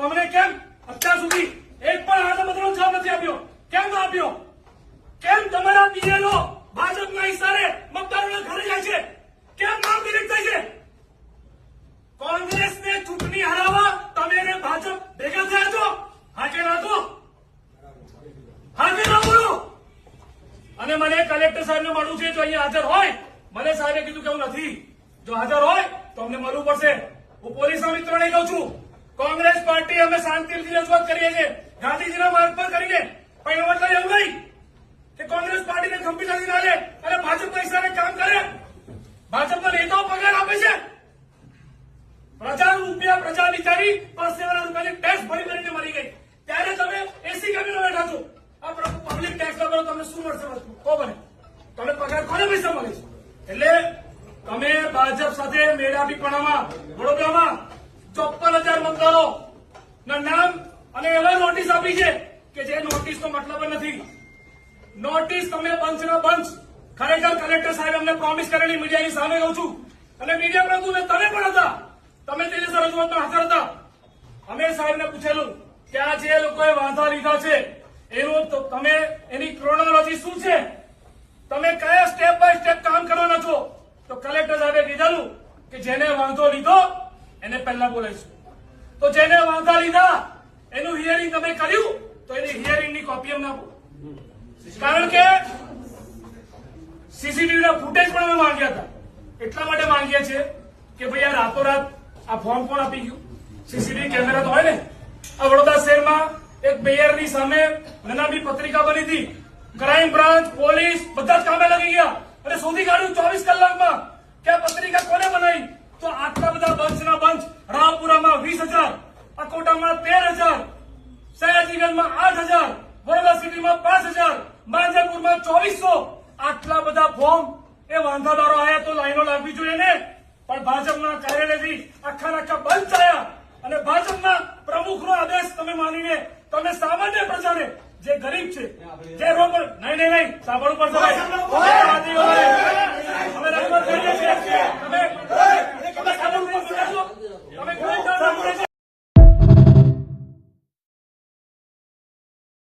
અમને કેમ અત્યાર સુધી એક પણ આદમતનો જવાબ નથી આપ્યો? કેમ ના આપ્યો? કેમ તમારા પીએલઓ ભાજપના ઇશારે મતદારોના ઘરે જાય છે? કેમ નામ ડિલીટ થાય છે? કોંગ્રેસને ચૂંટણી હરાવવા તમે ને ભાજપ ભેગા થયા છો? હા કે ના? તો હા કે ના બોલો? અને મને કલેક્ટર સાહેબને મળવું છે. જો અહીંયા હાજર હોય, મને સાહેબે કીધું કે હું નથી. જો હાજર હોય તો અમને મળવું પડશે. હું પોલીસના મિત્રોને કહું છું, કોંગ્રેસ પાર્ટી અમે શાંતિથી રજૂઆત કરીએ છીએ, ગાંધીજીના માર્ગ પર કરીએ, પણ એનો મતલબ એવું નહીં કે કોંગ્રેસ પાર્ટીને ગંભીરતાથી ના લે અને ભાજપના હિસાબે કામ કરે. ભાજપના નેતાઓ પગાર આપે છે. પ્રજાના રૂપિયા પ્રજા બિચારી પરસેવાના રૂપિયાની ટેક્સ ભરી ભરીને મરી ગઈ, ત્યારે તમે એસી કેબિનમાં બેઠા છો. આ પબ્લિક ટેક્સ ના ભરો, તમને શું મળશે? વસ્તુ કો બને? તમને પગાર કોને પૈસા મળે છે? એટલે તમે ભાજપ સાથે મેળાપીપણામાં વડોદરામાં 54,000 મતદારો ના નામ અને એવા નોટિસ આપી છે કે જે નોટિસનો મતલબ નથી. નોટિસ તમે બંચના બંચ ખરેખર કલેક્ટર સાહેબ અમને પ્રોમિસ કરેલી મીડિયાની સામે કહું છું, અને મીડિયા પ્રભુ તમે પણ હતા, તમે તે દિવસે રજૂઆતમાં હાજર હતા. અમે સાહેબને પૂછેલું કે આ જે લોકોએ વાંધા લીધા છે એનું તમે એની ક્રોનોલોજી શું છે, તમે કયા સ્ટેપ બાય સ્ટેપ કામ કરવાના છો? તો કલેક્ટર સાહેબે કીધેલું કે જેને વાંધો લીધો એને પહેલા બોલાવીશું. તો જેને વાંધા લીધા એનું હિયરિંગ તમે કર્યું તો એની હિયરિંગની કોપી અમને આપો. કારણ કે સીસીટીવીના ફૂટેજ પણ અમે માંગ્યા હતા. એટલા માટે માંગીએ છીએ કે ભાઈ આ રાતોરાત આ ફોર્મ કોણ આપી ગયું? સીસીટીવી કેમેરા તો હોય ને. આ વડોદરા શહેરમાં એક બેયરની સામે નાની પત્રિકા બની હતી. ક્રાઇમ બ્રાન્ચ, પોલીસ બધા જ કામે લાગી ગયા અને શોધી કાઢ્યું 24 કલાકમાં કે આ પત્રિકા કોને બનાવી. તો આટલા બધા બંચના બંચ રાવપુરામાં 20,000, અકોટામાં 13,000, સયાજીગંજમાં 8,000, વડોદરા સિટીમાં 5,000, માંજલપુરમાં 2,400, આટલા બધા ફોર્મ એ વાંધાદારો આયા તો લાઈનો લાગવી જોઈએ ને. પણ ભાજપના કાર્યાલયથી આખા બંધ થયા અને ભાજપના પ્રમુખનો આદેશ તમે માનીને તમે સામાન્ય પ્રજાને, જે ગરીબ છે, જે રોડ પર નહીં સાંભળવું પડશે.